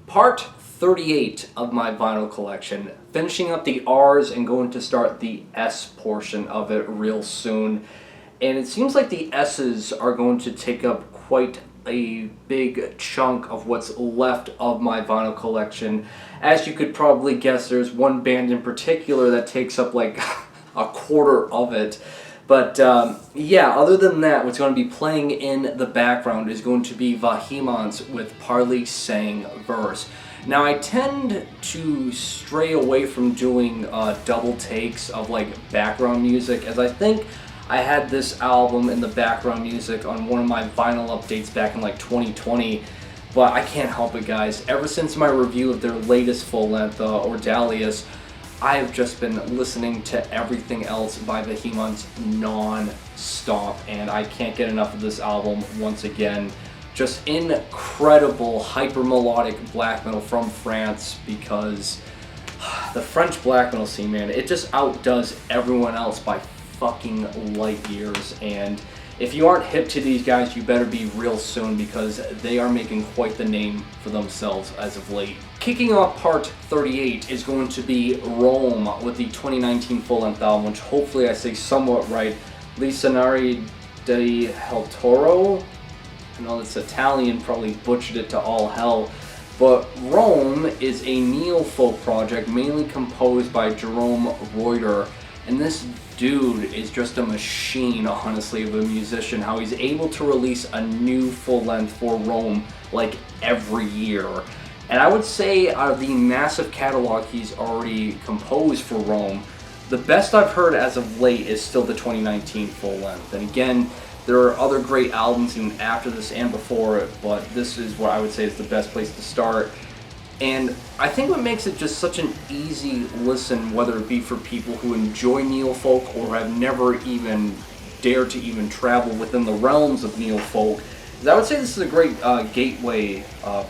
Part 38 of my vinyl collection, finishing up the R's and going to start the S portion of it real soon. And it seems like the S's are going to take up quite a big chunk of what's left of my vinyl collection. As you could probably guess, there's one band in particular that takes up like a quarter of it. But yeah, other than that, what's going to be playing in the background is going to be Vahimans with Parley Sang Verse. Now I tend to stray away from doing double takes of like background music, as I think I had this album in the background music on one of my vinyl updates back in like 2020, but I can't help it, guys. Ever since my review of their latest full-length, Ordalius, I have just been listening to everything else by the Vahimans non-stop, and I can't get enough of this album once again. Just incredible hyper-melodic black metal from France, because the French black metal scene, man, it just outdoes everyone else by fucking light years. And if you aren't hip to these guys, you better be real soon, because they are making quite the name for themselves as of late. Kicking off part 38 is going to be Rome with the 2019 full-length album, which hopefully I say somewhat right, Lisanari del Toro. I know it's Italian, probably butchered it to all hell. But Rome is a Neofolk project mainly composed by Jerome Reuter. And this dude is just a machine, honestly, of a musician. How he's able to release a new full length for Rome like every year. And I would say out of the massive catalog he's already composed for Rome, the best I've heard as of late is still the 2019 full length. And again, there are other great albums even after this and before it, but this is what I would say is the best place to start. And I think what makes it just such an easy listen, whether it be for people who enjoy Neofolk or have never even dared to even travel within the realms of Neofolk, is I would say this is a great gateway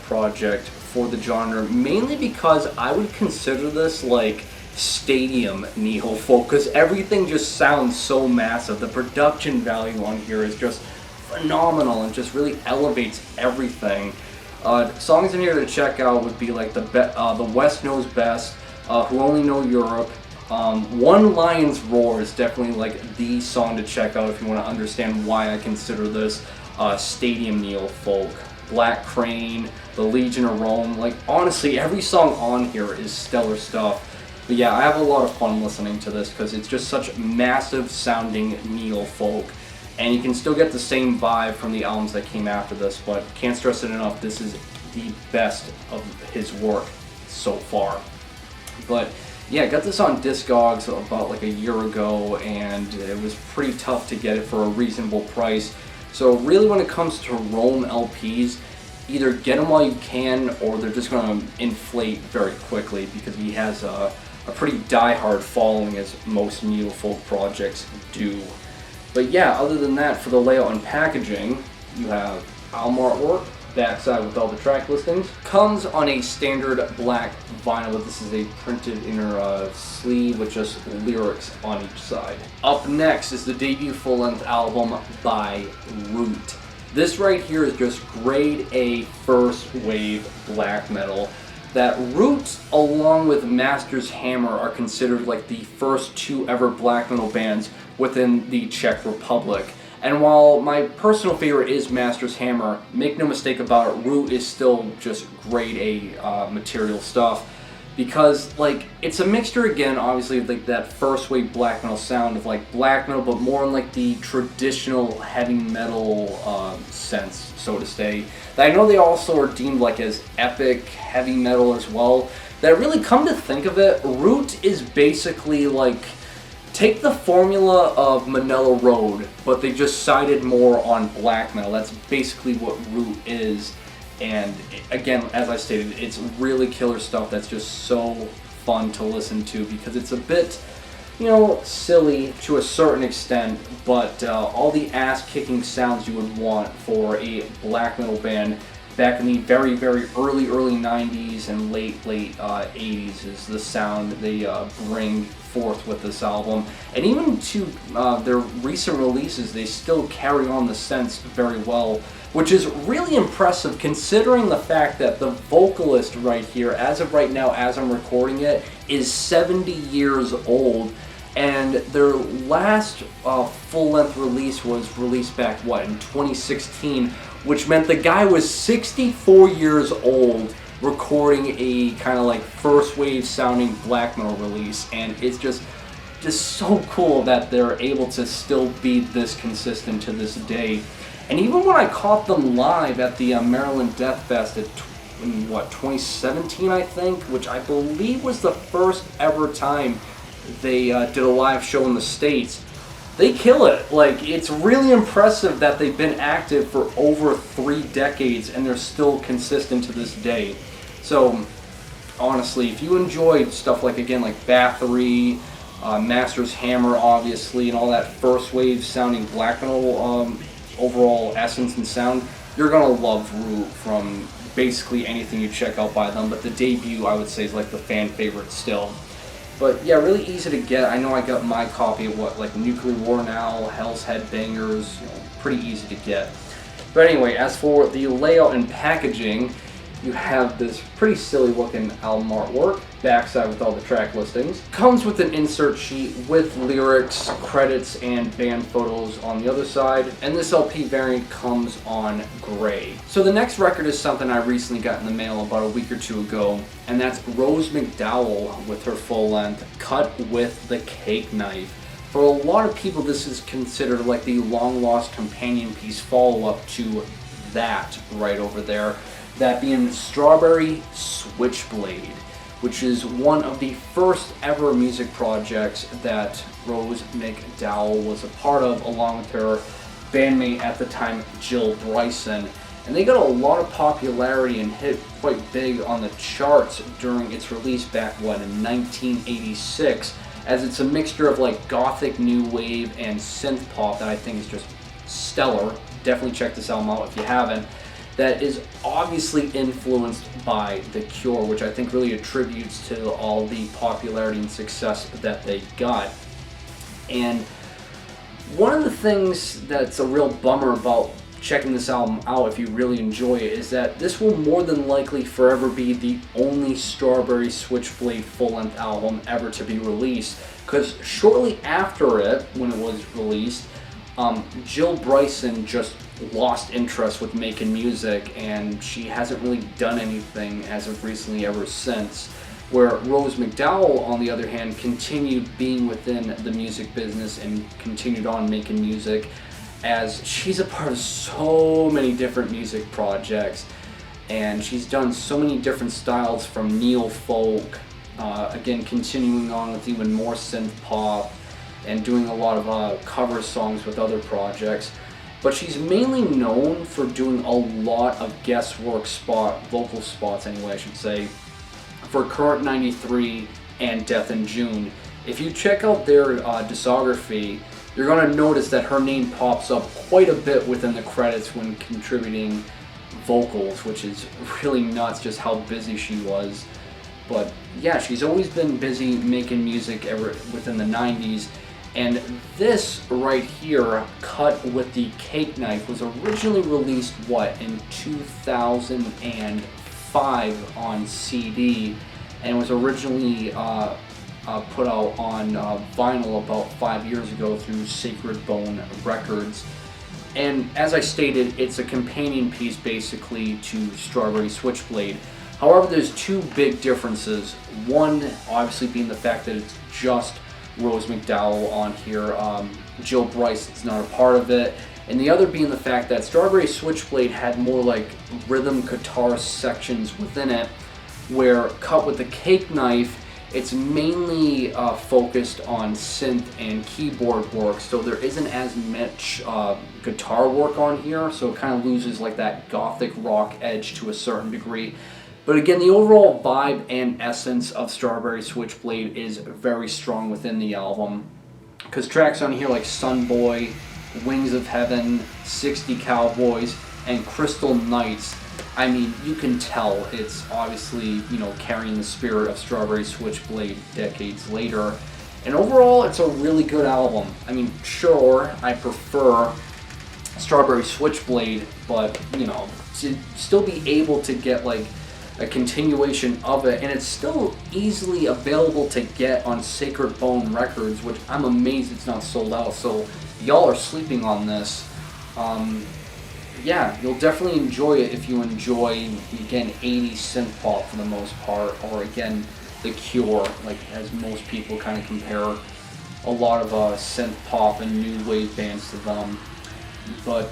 project for the genre, mainly because I would consider this like stadium Neofolk, because everything just sounds so massive. The production value on here is just phenomenal and just really elevates everything. Songs in here to check out would be like the West Knows Best, Who Only Know Europe. One Lion's Roar is definitely like the song to check out if you want to understand why I consider this stadium Neofolk. Black Crane, The Legion of Rome, like honestly every song on here is stellar stuff. But yeah, I have a lot of fun listening to this because it's just such massive sounding Neofolk. And you can still get the same vibe from the albums that came after this, but can't stress it enough, this is the best of his work so far. But yeah, I got this on Discogs about like a year ago, and it was pretty tough to get it for a reasonable price. So really when it comes to Rome LPs, either get them while you can, or they're just going to inflate very quickly, because he has a pretty die-hard following, as most Neofolk projects do. But yeah, other than that, for the layout and packaging, you have album artwork, backside with all the track listings. Comes on a standard black vinyl, but this is a printed inner sleeve with just lyrics on each side. Up next is the debut full-length album by Root. This right here is just grade A first wave black metal. That Root, along with Master's Hammer, are considered like the first two ever black metal bands within the Czech Republic. And while my personal favorite is Master's Hammer, make no mistake about it, Root is still just grade A material stuff. Because like it's a mixture again, obviously, of like that first wave black metal sound of like black metal, but more in like the traditional heavy metal sense, so to say. That I know they also are deemed like as epic heavy metal as well. That really, come to think of it, Root is basically like, take the formula of Manila Road, but they just sided more on black metal. That's basically what Root is. And again, as I stated, it's really killer stuff that's just so fun to listen to, because it's a bit, you know, silly to a certain extent, but all the ass-kicking sounds you would want for a black metal band back in the very, very early 90s and late 80s is the sound they bring forth with this album. And even to their recent releases, they still carry on the synths very well, which is really impressive considering the fact that the vocalist right here, as of right now, as I'm recording it, is 70 years old. And their last full-length release was released back, what, in 2016, which meant the guy was 64 years old recording a kind of like first wave sounding black metal release. And it's just so cool that they're able to still be this consistent to this day. And even when I caught them live at the Maryland Death Fest in 2017, I think, which I believe was the first ever time they did a live show in the States, they kill it. Like, it's really impressive that they've been active for over 3 decades and they're still consistent to this day. So, honestly, if you enjoyed stuff like, again, like Bathory, Master's Hammer, obviously, and all that first wave sounding black metal overall essence and sound, you're gonna love Root from basically anything you check out by them. But the debut, I would say, is like the fan favorite still. But yeah, really easy to get. I know I got my copy of like Nuclear War Now, Hell's Headbangers, pretty easy to get. But anyway, as for the layout and packaging, you have this pretty silly looking album artwork, backside with all the track listings. Comes with an insert sheet with lyrics, credits, and band photos on the other side, and this LP variant comes on gray. So the next record is something I recently got in the mail about a week or 2 ago, and that's Rose McDowell with her full length, Cut with the Cake Knife. For a lot of people, this is considered like the long lost companion piece follow-up to that right over there. That being Strawberry Switchblade, which is one of the first ever music projects that Rose McDowell was a part of, along with her bandmate at the time, Jill Bryson. And they got a lot of popularity and hit quite big on the charts during its release back, in 1986, as it's a mixture of like gothic new wave and synth pop that I think is just stellar. Definitely check this album out if you haven't. That is obviously influenced by The Cure, which I think really attributes to all the popularity and success that they got. And one of the things that's a real bummer about checking this album out, if you really enjoy it, is that this will more than likely forever be the only Strawberry Switchblade full-length album ever to be released, because shortly after it, when it was released, Jill Bryson just lost interest with making music, and she hasn't really done anything as of recently ever since. Where Rose McDowell, on the other hand, continued being within the music business and continued on making music, as she's a part of so many different music projects, and she's done so many different styles from Neofolk, again continuing on with even more synth pop, and doing a lot of cover songs with other projects. But she's mainly known for doing a lot of guest work vocal spots anyway, I should say, for Current 93 and Death in June. If you check out their discography, you're going to notice that her name pops up quite a bit within the credits when contributing vocals, which is really nuts just how busy she was. But yeah, she's always been busy making music ever within the 90s. And this right here, Cut with the Cake Knife, was originally released, in 2005 on CD, and was originally put out on vinyl about 5 years ago through Sacred Bone Records. And as I stated, it's a companion piece basically to Strawberry Switchblade. However, there's 2 big differences. One, obviously, being the fact that it's just Rose McDowell on here. Jill Bryson's not a part of it. And the other being the fact that Strawberry Switchblade had more like rhythm guitar sections within it, where Cut with the Cake Knife, it's mainly focused on synth and keyboard work, so there isn't as much guitar work on here, so it kind of loses like that gothic rock edge to a certain degree. But again, the overall vibe and essence of Strawberry Switchblade is very strong within the album, because tracks on here like Sunboy, Wings of Heaven, 60 Cowboys, and Crystal Knights I mean, you can tell it's obviously, you know, carrying the spirit of Strawberry Switchblade decades later. And overall, it's a really good album. I mean, sure, I prefer Strawberry Switchblade, but, you know, to still be able to get, like, a continuation of it, and it's still easily available to get on Sacred Bone Records, which I'm amazed it's not sold out, so y'all are sleeping on this. Yeah, you'll definitely enjoy it if you enjoy, again, 80s synth pop for the most part, or again, The Cure, like as most people kind of compare a lot of synth pop and new wave bands to them. But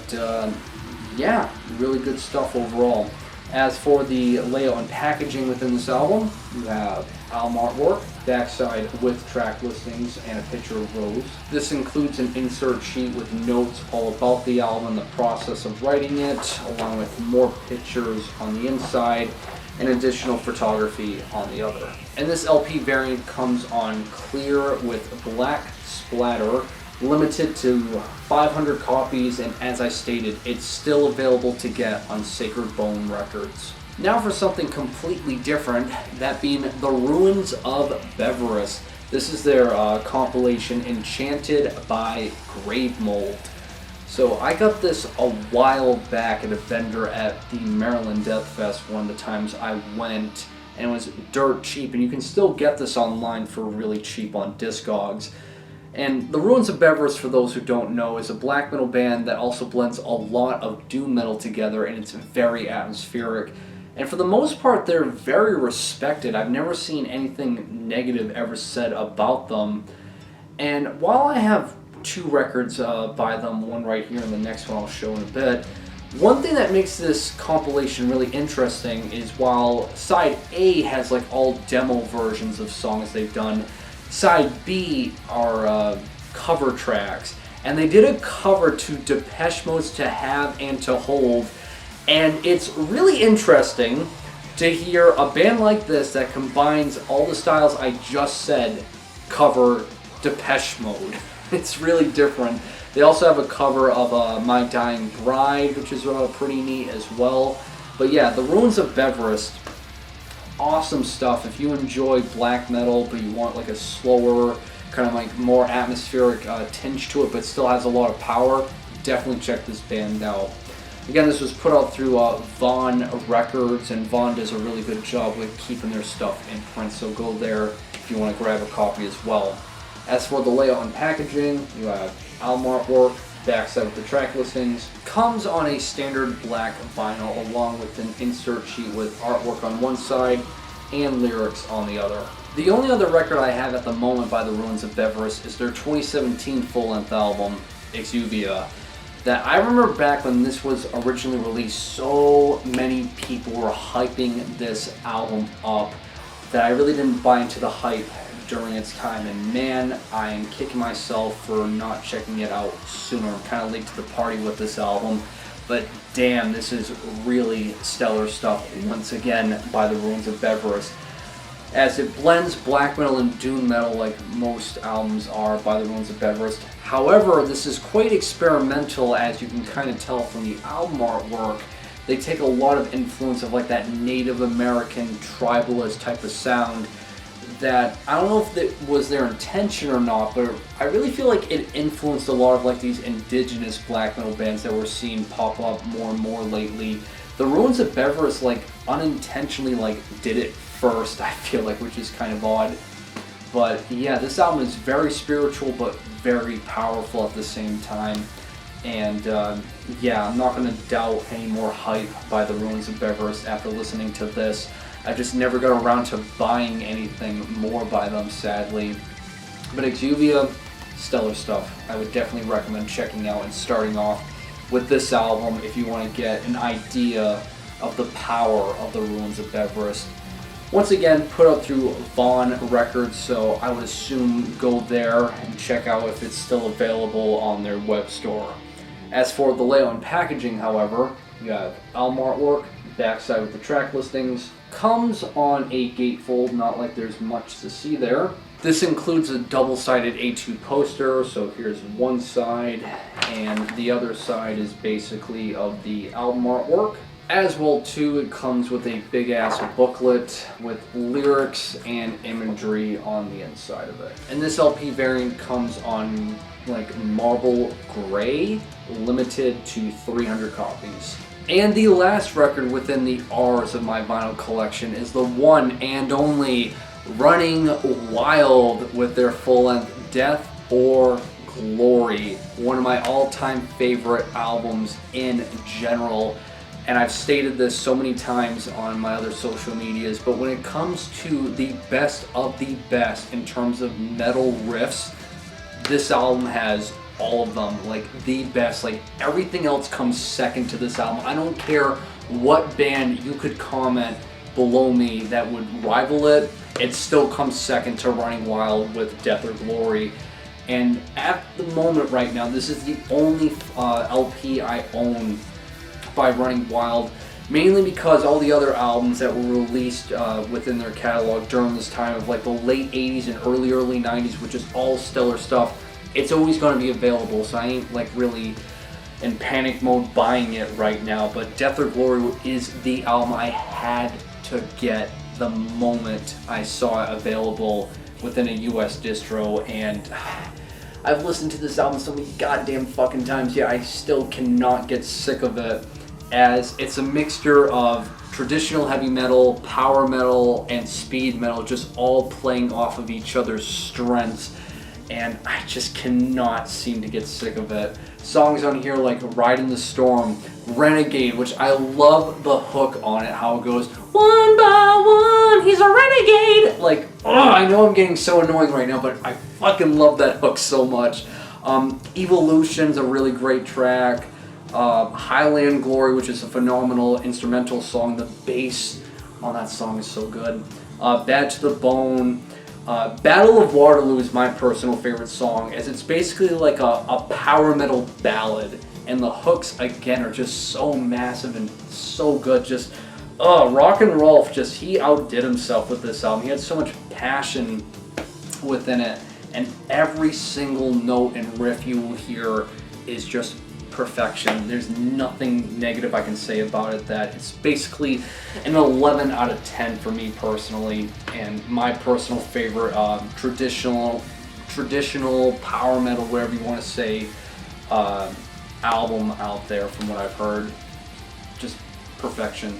yeah, really good stuff overall. As for the layout and packaging within this album, you have album artwork, backside with track listings, and a picture of Rose. This includes an insert sheet with notes all about the album and the process of writing it, along with more pictures on the inside and additional photography on the other. And this LP variant comes on clear with black splatter, limited to 500 copies, and as I stated, it's still available to get on Sacred Bone Records. Now for something completely different, that being the Ruins of Beverast. This is their compilation Enchanted by Grave Mold. So I got this a while back at a vendor at the Maryland Death Fest one of the times I went, and it was dirt cheap, and you can still get this online for really cheap on Discogs. And the Ruins of Beverast, for those who don't know, is a black metal band that also blends a lot of doom metal together, and it's very atmospheric. And for the most part, they're very respected. I've never seen anything negative ever said about them. And while I have 2 records by them, one right here and the next one I'll show in a bit, one thing that makes this compilation really interesting is while side A has like all demo versions of songs they've done, side B are cover tracks, and they did a cover to Depeche Mode's To Have and To Hold, and it's really interesting to hear a band like this that combines all the styles I just said cover Depeche Mode. It's really different. They also have a cover of My Dying Bride, which is pretty neat as well. But yeah, the Ruins of Beverast, awesome stuff. If you enjoy black metal but you want like a slower, kind of like more atmospheric tinge to it but still has a lot of power, definitely check this band out. Again, this was put out through Vaughn Records, and Vaughn does a really good job with keeping their stuff in print, so go there if you want to grab a copy as well. As for the layout and packaging, you have album artwork, backside with the track listings, comes on a standard black vinyl along with an insert sheet with artwork on one side and lyrics on the other. The only other record I have at the moment by the Ruins of Beverast is their 2017 full-length album, Xuvia, that I remember back when this was originally released, so many people were hyping this album up that I really didn't buy into the hype during its time, and man, I am kicking myself for not checking it out sooner. I'm kind of late to the party with this album, but damn, this is really stellar stuff once again by the Ruins of Beverast, as it blends black metal and doom metal like most albums are by the Ruins of Beverast. However, this is quite experimental, as you can kind of tell from the album artwork. They take a lot of influence of like that Native American tribalist type of sound that I don't know if it was their intention or not, but I really feel like it influenced a lot of like these indigenous black metal bands that we're seeing pop up more and more lately. The Ruins of Beverast like unintentionally like did it first, I feel like, which is kind of odd. But yeah, this album is very spiritual but very powerful at the same time. And yeah, I'm not going to doubt any more hype by the Ruins of Beverast after listening to this. I just never got around to buying anything more by them, sadly. But Xuvia, stellar stuff. I would definitely recommend checking out and starting off with this album if you want to get an idea of the power of the Ruins of Beverast. Once again, put out through Vaughn Records, so I would assume go there and check out if it's still available on their web store. As for the layout and packaging, however, you have album artwork, backside with the track listings, comes on a gatefold, not like there's much to see there. This includes a double-sided A2 poster, so here's one side, and the other side is basically of the album artwork. As well too, it comes with a big ass booklet with lyrics and imagery on the inside of it. And this LP variant comes on like marble gray, limited to 300 copies. And the last record within the R's of my vinyl collection is the one and only Running Wild with their full-length Death or Glory, one of my all-time favorite albums in general. And I've stated this so many times on my other social medias, but when it comes to the best of the best in terms of metal riffs, this album has all of them, like the best. Like everything else comes second to this album. I don't care what band you could comment below me that would rival it, it still comes second to Running Wild with Death or Glory. And at the moment right now, this is the only LP I own by Running Wild, mainly because all the other albums that were released within their catalog during this time of like the late 80s and early 90s, which is all stellar stuff, it's always going to be available, so I ain't like really in panic mode buying it right now. But Death or Glory is the album I had to get the moment I saw it available within a US distro, and I've listened to this album so many goddamn fucking times, yet I still cannot get sick of it, as it's a mixture of traditional heavy metal, power metal, and speed metal, just all playing off of each other's strengths, and I just cannot seem to get sick of it. Songs on here like Ride in the Storm, Renegade, which I love the hook on it, how it goes, one by one, he's a renegade! Like, I know I'm getting so annoying right now, but I fucking love that hook so much. Evolution's a really great track. Highland Glory, which is a phenomenal instrumental song. The bass on that song is so good. Bad to the Bone. Battle of Waterloo is my personal favorite song, as it's basically like a power metal ballad, and the hooks again are just so massive and so good. Just Rock and Rolf, just he outdid himself with this album. He had so much passion within it, and every single note and riff you will hear is just perfection. There's nothing negative I can say about it. That it's basically an 11 out of 10 for me personally, and my personal favorite traditional power metal, whatever you want to say, album out there from what I've heard. Just perfection.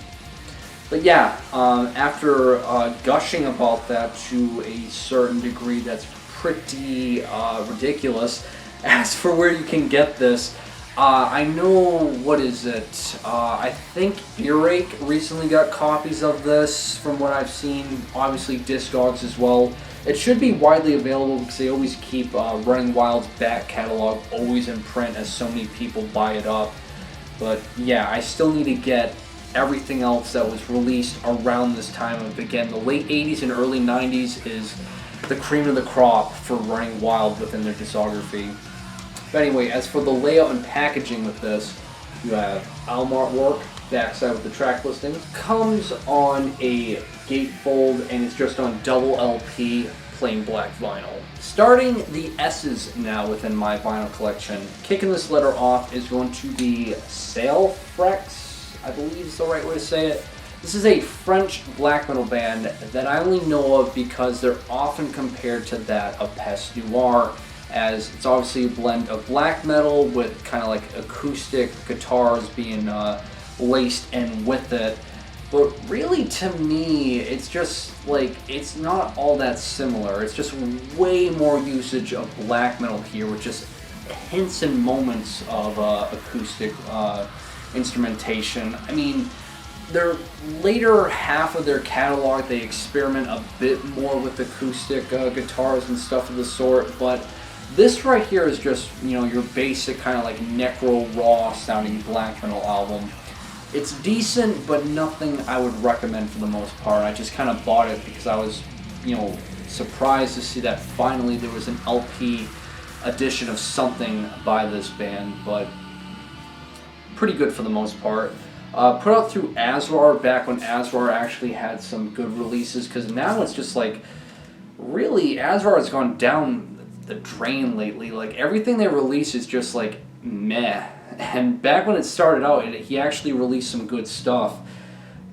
But yeah, after gushing about that to a certain degree that's pretty ridiculous, as for where you can get this, I know, what is it? I think Earache recently got copies of this from what I've seen. Obviously Discogs as well. It should be widely available because they always keep Running Wild's back catalog always in print, as so many people buy it up. But yeah, I still need to get everything else that was released around this time of, again, the late 80s and early 90s is the cream of the crop for Running Wild within their discography. But anyway, as for the layout and packaging with this, you have album artwork, backside with the track listings. Comes on a gatefold, and it's just on double LP, plain black vinyl. Starting the S's now within my vinyl collection. Kicking this letter off is going to be Sailfrax, I believe is the right way to say it. This is a French black metal band that I only know of because they're often compared to that of Peste Noire, as it's obviously a blend of black metal with kind of like acoustic guitars being laced in with it. But really, to me, it's just like, it's not all that similar. It's just way more usage of black metal here, with just hints and moments of acoustic instrumentation. I mean, their later half of their catalog, they experiment a bit more with acoustic guitars and stuff of the sort, but this right here is just, you know, your basic kind of like necro raw sounding black metal album. It's decent, but nothing I would recommend for the most part. I just kind of bought it because I was, you know, surprised to see that finally there was an LP edition of something by this band, but pretty good for the most part. Put out through Azrar back when Azrar actually had some good releases, because now it's just like, really, Azrar has gone down the drain lately. Like, everything they release is just like meh, And back when it started out, he actually released some good stuff.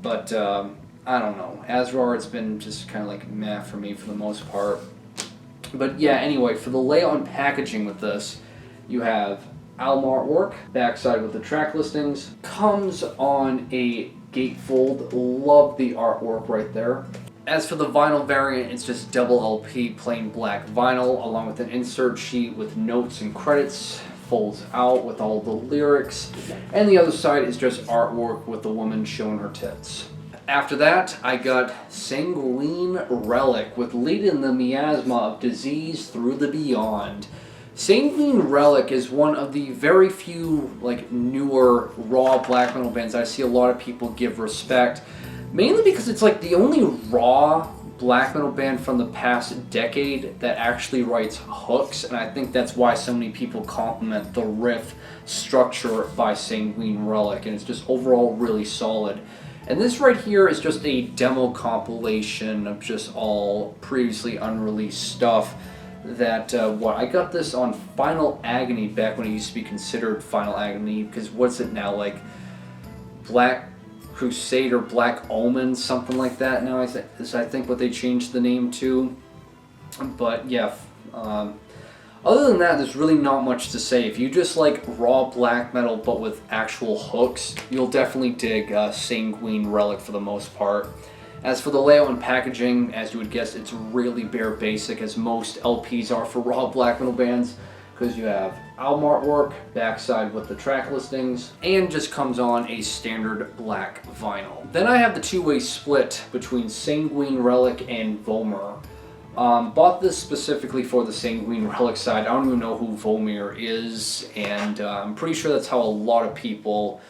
But I don't know. Azrar, it's been just kind of like meh for me for the most part. But yeah, anyway, for the layout and packaging with this, you have album artwork, backside with the track listings, comes on a gatefold. Love the artwork right there. As for the vinyl variant, it's just double LP plain black vinyl along with an insert sheet with notes and credits, folds out with all the lyrics, and the other side is just artwork with the woman showing her tits. After that, I got Sanguine Relic with Lead in the Miasma of Disease Through the Beyond. Sanguine Relic is one of the very few like newer raw black metal bands I see a lot of people give respect, mainly because it's like the only raw black metal band from the past decade that actually writes hooks, and I think that's why so many people compliment the riff structure by Sanguine Relic, and it's just overall really solid. And this right here is just a demo compilation of just all previously unreleased stuff that, I got this on Final Agony back when it used to be considered Final Agony, because what's it now, like Black Crusade or Black Omen, something like that now is I think what they changed the name to. But yeah, other than that, there's really not much to say. If you just like raw black metal but with actual hooks, you'll definitely dig Sanguine Relic for the most part. As for the layout and packaging, as you would guess, it's really bare basic, as most LPs are for raw black metal bands, because you have album artwork, backside with the track listings, and just comes on a standard black vinyl. Then I have the two-way split between Sanguine Relic and Vomer. Bought this specifically for the Sanguine Relic side. I don't even know who Vomir is, and I'm pretty sure that's how a lot of people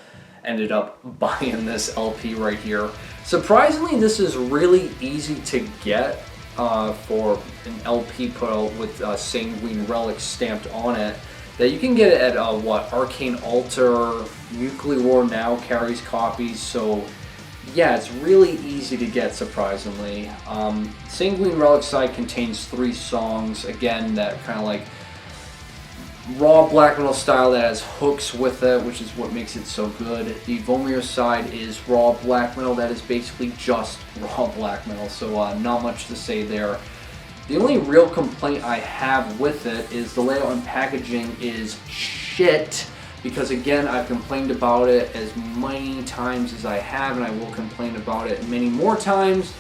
ended up buying this LP right here. Surprisingly, this is really easy to get for an LP put out with Sanguine Relic stamped on it. That you can get it at Arcane Altar, Nuclear War Now carries copies, so yeah, it's really easy to get, surprisingly. Sanguine Relic side contains 3 songs, again, that kind of like raw black metal style that has hooks with it, which is what makes it so good. The Vomir side is raw black metal that is basically just raw black metal, so not much to say there. The only real complaint I have with it is the layout and packaging is shit. Because again, I've complained about it as many times as I have, and I will complain about it many more times.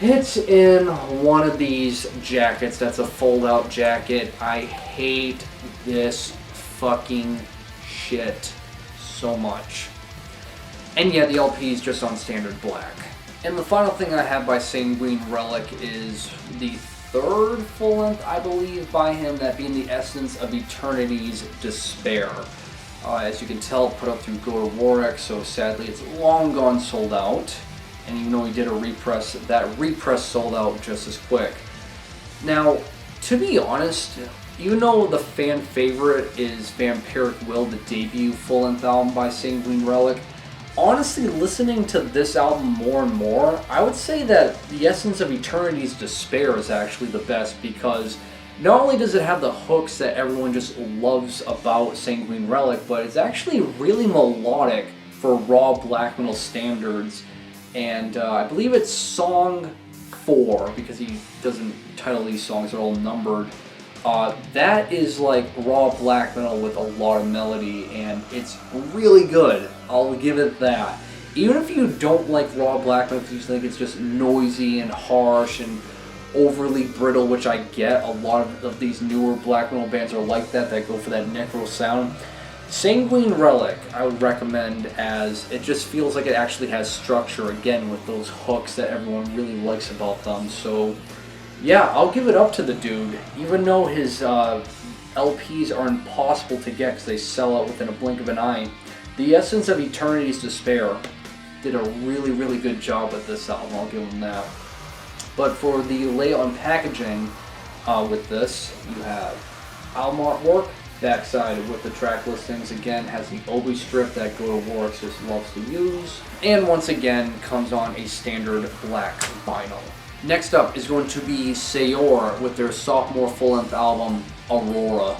It's in one of these jackets that's a fold-out jacket. I hate this fucking shit so much. And yeah, the LP is just on standard black. And the final thing I have by Sanguine Relic is the 3rd full-length, I believe, by him, that being The Essence of Eternity's Despair. As you can tell, put up through Go to Warwick, so sadly it's long gone sold out. And even though he did a repress, that repress sold out just as quick. Now, to be honest, even though the fan favorite is Vampiric Will, the debut full-length album by Sanguine Relic, honestly, listening to this album more and more, I would say that The Essence of Eternity's Despair is actually the best, because not only does it have the hooks that everyone just loves about Sanguine Relic, but it's actually really melodic for raw black metal standards. And I believe it's song 4, because he doesn't title these songs, they're all numbered. That is like raw black metal with a lot of melody, and it's really good. I'll give it that. Even if you don't like raw black metal, because you think it's just noisy and harsh and overly brittle, which I get, a lot of these newer black metal bands are like that go for that necro sound. Sanguine Relic, I would recommend, as it just feels like it actually has structure, again, with those hooks that everyone really likes about them. So yeah, I'll give it up to the dude, even though his LPs are impossible to get because they sell out within a blink of an eye. The Essence of Eternity's Despair did a really, really good job with this album, I'll give him that. But for the layout and packaging with this, you have album artwork, backside with the track listings, again has the Obi strip that Go to Warwick just loves to use, and once again comes on a standard black vinyl. Next up is going to be Saor with their sophomore full-length album, Aurora.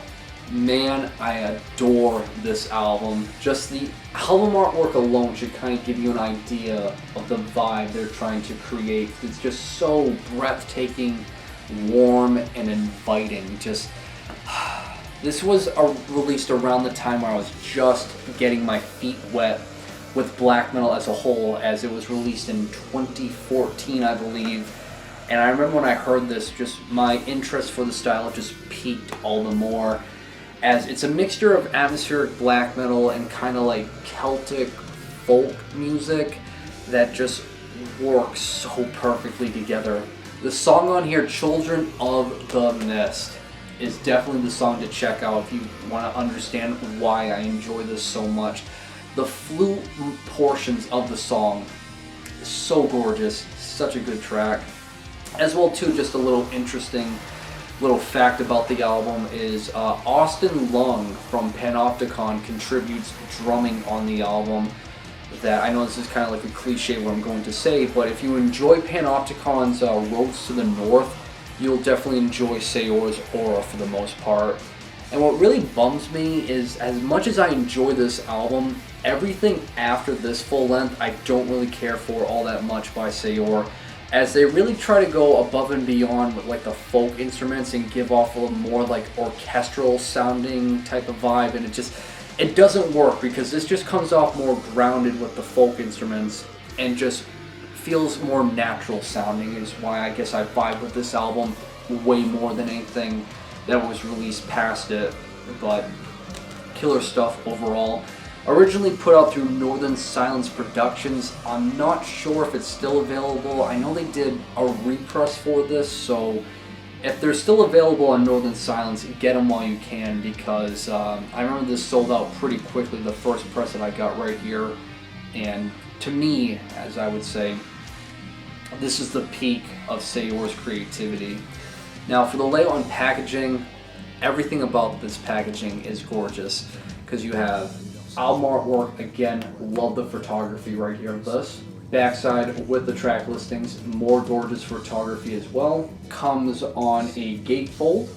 Man, I adore this album. Just the album artwork alone should kind of give you an idea of the vibe they're trying to create. It's just so breathtaking, warm, and inviting. Just this was released around the time where I was just getting my feet wet with black metal as a whole, as it was released in 2014, I believe. And I remember when I heard this, just my interest for the style just peaked all the more, as it's a mixture of atmospheric black metal and kind of like Celtic folk music that just works so perfectly together. The song on here, Children of the Mist, is definitely the song to check out if you want to understand why I enjoy this so much. The flute portions of the song, so gorgeous, such a good track. As well too, just a little interesting little fact about the album is Austin Lung from Panopticon contributes drumming on the album. That I know this is kind of like a cliche what I'm going to say, but if you enjoy Panopticon's Roads to the North, you'll definitely enjoy Saor's Aura for the most part. And what really bums me is, as much as I enjoy this album, everything after this full length I don't really care for all that much by Saor, as they really try to go above and beyond with like the folk instruments and give off a little more like orchestral sounding type of vibe, and it doesn't work because this just comes off more grounded with the folk instruments and just feels more natural sounding, is why I guess I vibe with this album way more than anything that was released past it. But killer stuff overall. Originally put out through Northern Silence Productions. I'm not sure if it's still available. I know they did a repress for this, so if they're still available on Northern Silence, get them while you can, because I remember this sold out pretty quickly, the first press that I got right here. And to me, as I would say, this is the peak of Saor's creativity. Now for the layout and packaging, everything about this packaging is gorgeous, because you have album artwork. Again, love the photography right here of this. Backside with the track listings, more gorgeous photography as well. Comes on a gatefold.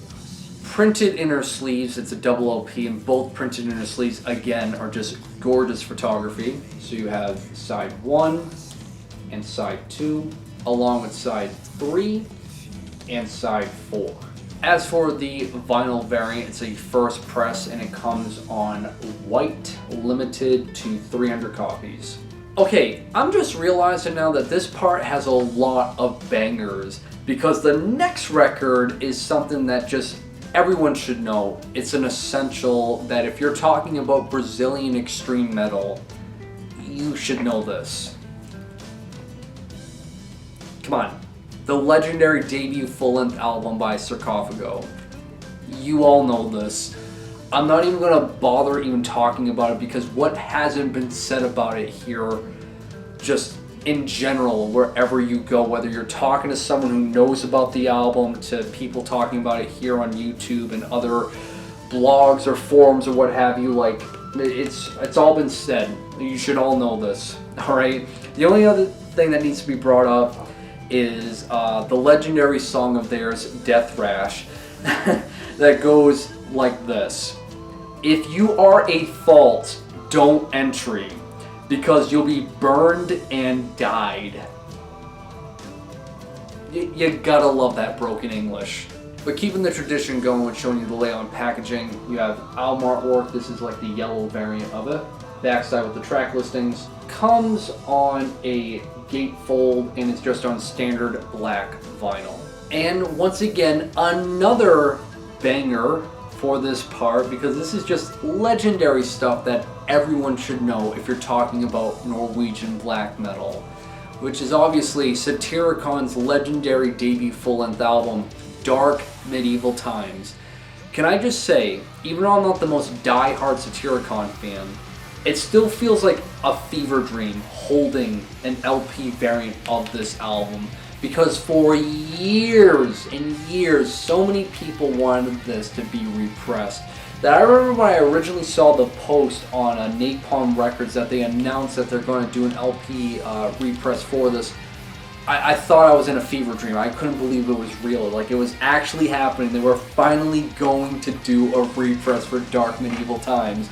Printed inner sleeves, it's a double LP, and both printed inner sleeves again are just gorgeous photography. So you have side 1 and side 2, along with side 3 and side 4. As for the vinyl variant, it's a first press and it comes on white, limited to 300 copies. Okay, I'm just realizing now that this part has a lot of bangers, because the next record is something that just everyone should know. It's an essential that if you're talking about Brazilian extreme metal, you should know this. Come on. The legendary debut full-length album by Sarcofago. You all know this. I'm not even going to bother even talking about it, because what hasn't been said about it here, just in general, wherever you go, whether you're talking to someone who knows about the album, to people talking about it here on YouTube and other blogs or forums or what have you, like, it's all been said. You should all know this, alright? The only other thing that needs to be brought up is the legendary song of theirs, Death Rash, that goes like this. If you are a fault, don't entry, because you'll be burned and died. You gotta love that broken English. But keeping the tradition going with showing you the layout and packaging, you have album artwork. This is like the yellow variant of it. Backside with the track listings. Comes on a gatefold, and it's just on standard black vinyl. And once again, another banger for this part, because this is just legendary stuff that everyone should know if you're talking about Norwegian black metal, which is obviously Satyricon's legendary debut full-length album, Dark Medieval Times. Can I just say, even though I'm not the most die-hard Satyricon fan, it still feels like a fever dream holding an LP variant of this album, because for years and years, so many people wanted this to be repressed, that I remember when I originally saw the post on Napalm Records that they announced that they're going to do an LP repress for this, I thought I was in a fever dream. I couldn't believe it was real. Like, it was actually happening. They were finally going to do a repress for Dark Medieval Times.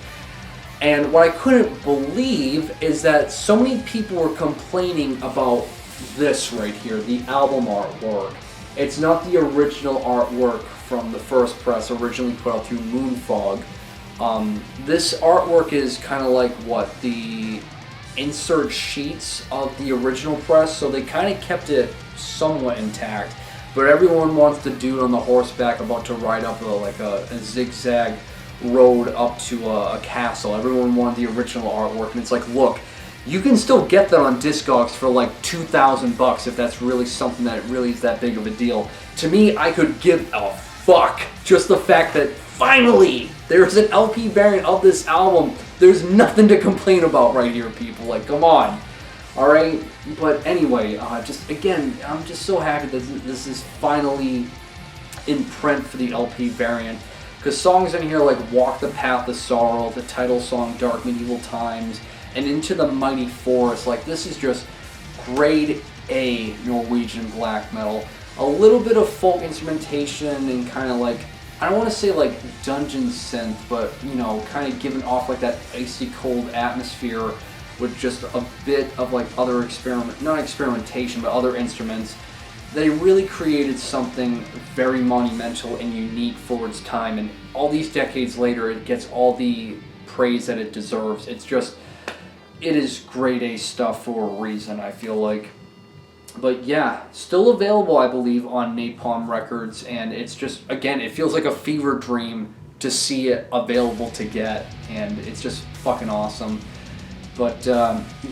And what I couldn't believe is that so many people were complaining about this right here, the album artwork. It's not the original artwork from the first press, originally put out through Moonfog. This artwork is kind of like, what, the insert sheets of the original press, so they kind of kept it somewhat intact. But everyone wants the dude on the horseback about to ride up a zigzag road up to a castle. Everyone wanted the original artwork, and it's like, look, you can still get that on Discogs for like $2,000 if that's really something that really is that big of a deal. To me, I could give a fuck. Just the fact that finally there's an LP variant of this album. There's nothing to complain about right here, people. Like, come on. Alright? But anyway, just again, I'm just so happy that this is finally in print for the LP variant. Because songs in here like Walk the Path of Sorrow, the title song Dark Medieval Times, and Into the Mighty Forest, like this is just grade A Norwegian black metal. A little bit of folk instrumentation and kind of like, I don't want to say like dungeon synth, but you know, kind of giving off like that icy cold atmosphere with just a bit of like other not experimentation, but other instruments. They really created something very monumental and unique for its time, and all these decades later it gets all the praise that it deserves. It's just, it is grade A stuff for a reason, I feel like. But yeah, still available, I believe, on Napalm Records, and it's just, again, it feels like a fever dream to see it available to get, and it's just fucking awesome. But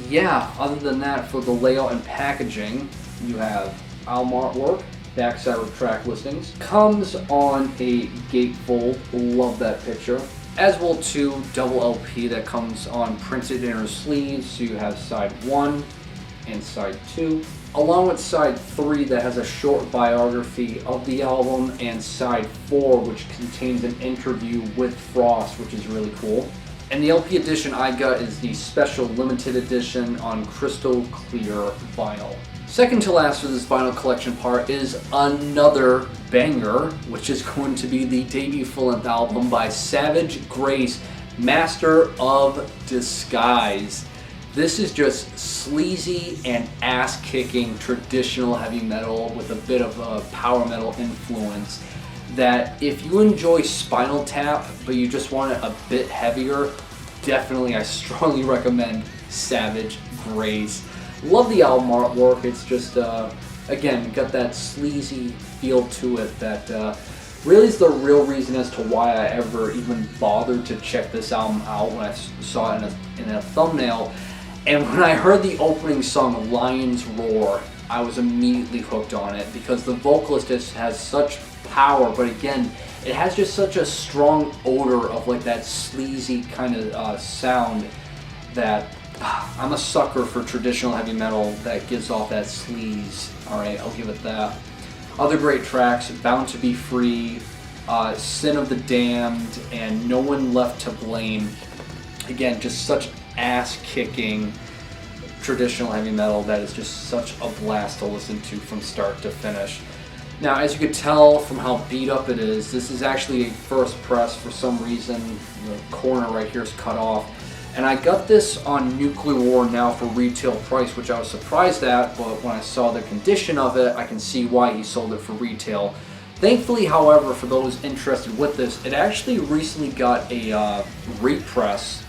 yeah, other than that, for the layout and packaging, you have album artwork, backside with track listings, comes on a gatefold, love that picture, as well too double LP that comes on printed inner sleeves, so you have side 1 and side 2, along with side 3 that has a short biography of the album, and side 4 which contains an interview with Frost, which is really cool. And the LP edition I got is the special limited edition on crystal clear vinyl. Second to last for this vinyl collection part is another banger, which is going to be the debut full-length album by Savage Grace, Master of Disguise. This is just sleazy and ass-kicking traditional heavy metal with a bit of a power metal influence that if you enjoy Spinal Tap, but you just want it a bit heavier, definitely I strongly recommend Savage Grace. Love the album artwork. It's just, again, got that sleazy feel to it that really is the real reason as to why I ever even bothered to check this album out when I saw it in a thumbnail. And when I heard the opening song, Lion's Roar, I was immediately hooked on it because the vocalist just has such power, but again, it has just such a strong odor of like that sleazy kind of sound that I'm a sucker for traditional heavy metal that gives off that sleaze. Alright, I'll give it that. Other great tracks, Bound to Be Free, Sin of the Damned, and No One Left to Blame. Again, just such ass-kicking traditional heavy metal that is just such a blast to listen to from start to finish. Now, as you can tell from how beat up it is, this is actually a first press. For some reason, the corner right here is cut off. And I got this on Nuclear War Now for retail price, which I was surprised at, but when I saw the condition of it, I can see why he sold it for retail. Thankfully, however, for those interested with this, it actually recently got a repress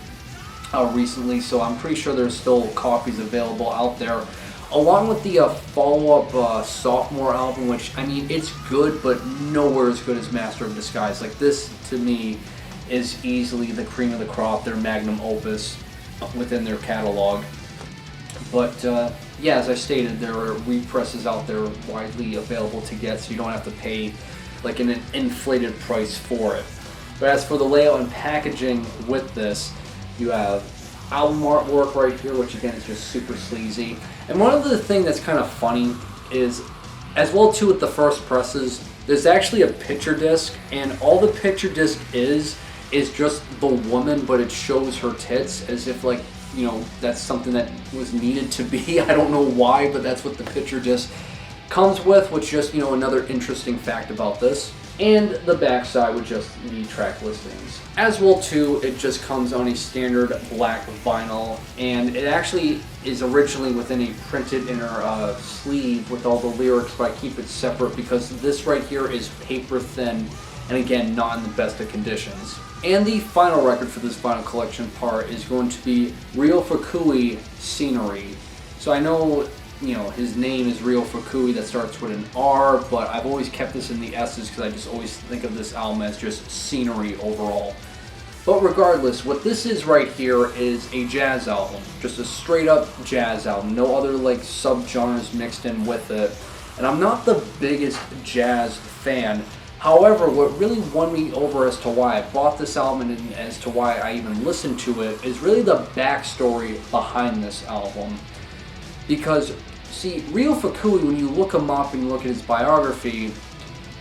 recently, so I'm pretty sure there's still copies available out there. Along with the follow-up sophomore album, which, I mean, it's good, but nowhere as good as Master of Disguise. Like, this, to me, is easily the cream of the crop, their magnum opus within their catalog. But yeah, as I stated, there are represses out there widely available to get, so you don't have to pay like an inflated price for it. But as for the layout and packaging with this, you have album artwork right here, which again is just super sleazy. And one of the things that's kind of funny is, as well too with the first presses, there's actually a picture disc, and all the picture disc is just the woman, but it shows her tits as if like you know, that's something that was needed to be. I don't know why, but that's what the picture just comes with, which just, you know, another interesting fact about this. And the backside with just the track listings. As well too, it just comes on a standard black vinyl, and it actually is originally within a printed inner sleeve with all the lyrics, but I keep it separate because this right here is paper thin, and again, not in the best of conditions. And the final record for this vinyl collection part is going to be Ryo Fukui Scenery. So I know, you know, his name is Ryo Fukui, that starts with an R, but I've always kept this in the S's because I just always think of this album as just scenery overall. But regardless, what this is right here is a jazz album. Just a straight up jazz album. No other like subgenres mixed in with it. And I'm not the biggest jazz fan. However, what really won me over as to why I bought this album and as to why I even listened to it is really the backstory behind this album. Because, see, Ryo Fukui, when you look him up and you look at his biography,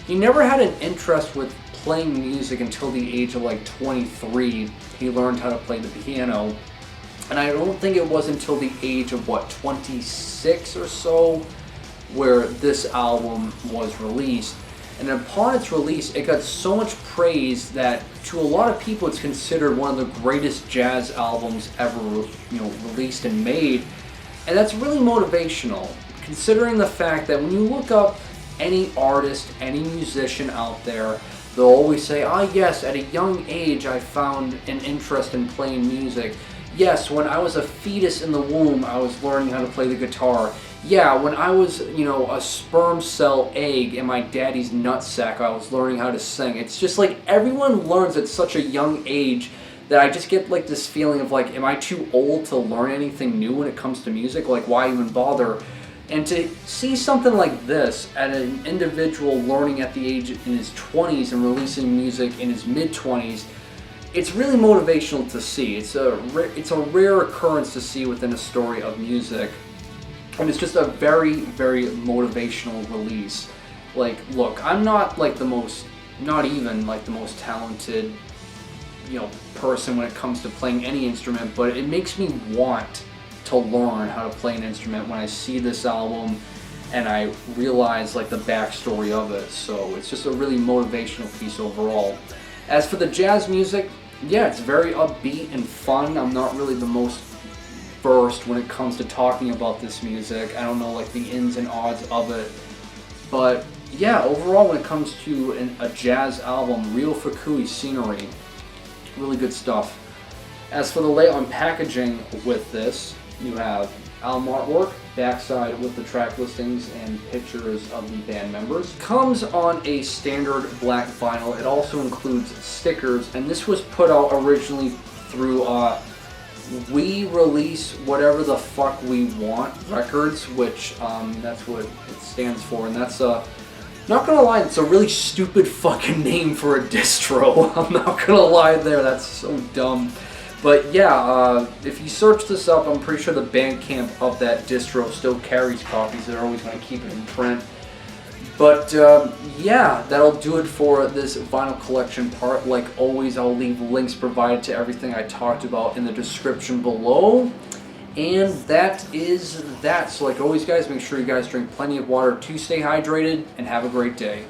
he never had an interest with playing music until the age of like 23. He learned how to play the piano. And I don't think it was until the age of, what, 26 or so, where this album was released. And upon its release, it got so much praise that to a lot of people it's considered one of the greatest jazz albums ever, you know, released and made. And that's really motivational, considering the fact that when you look up any artist, any musician out there, they'll always say, ah yes, at a young age I found an interest in playing music. Yes, when I was a fetus in the womb, I was learning how to play the guitar. Yeah, when I was, you know, a sperm cell egg in my daddy's nutsack, I was learning how to sing. It's just like everyone learns at such a young age that I just get like this feeling of like, am I too old to learn anything new when it comes to music? Like, why even bother? And to see something like this at an individual learning at the age in his 20s and releasing music in his mid-20s, it's really motivational to see. It's a rare occurrence to see within a story of music. And it's just a very, very motivational release. Like, look, I'm not like the most, not even like the most talented, you know, person when it comes to playing any instrument, but it makes me want to learn how to play an instrument when I see this album and I realize like the backstory of it. So it's just a really motivational piece overall. As for the jazz music, yeah, it's very upbeat and fun. I'm not really the most versed when it comes to talking about this music. I don't know like the ins and outs of it, but yeah, overall when it comes to a jazz album, Ryo Fukui Scenery, really good stuff. As for the layout and packaging with this, you have album artwork, backside with the track listings and pictures of the band members. Comes on a standard black vinyl. It also includes stickers, and this was put out originally through We Release Whatever the Fuck We Want Records, which that's what it stands for, and that's not gonna lie, it's a really stupid fucking name for a distro. I'm not gonna lie there, that's so dumb. But yeah, if you search this up, I'm pretty sure the Bandcamp of that distro still carries copies. They're always going to keep it in print. But yeah, that'll do it for this vinyl collection part. Like always, I'll leave links provided to everything I talked about in the description below. And that is that. So like always, guys, make sure you guys drink plenty of water to stay hydrated, and have a great day.